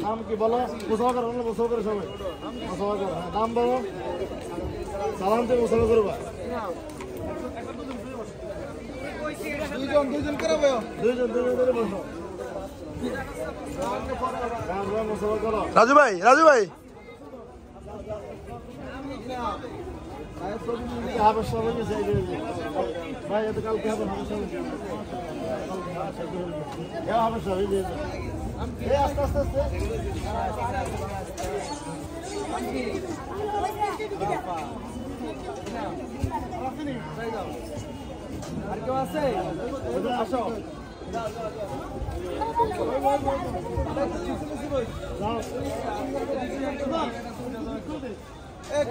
নাম কি বলো? মুসাফা করো, মুসাফা করে সবাই মুসাফা করো। নাম বলো, সালাম দিয়ে মুসাফা করবা। দুইজন করে বসো। রাজু ভাই ভাই এত কালকে হবে আস্তে আস্তে আস্তে আর কেউ আছে? আসো Hey,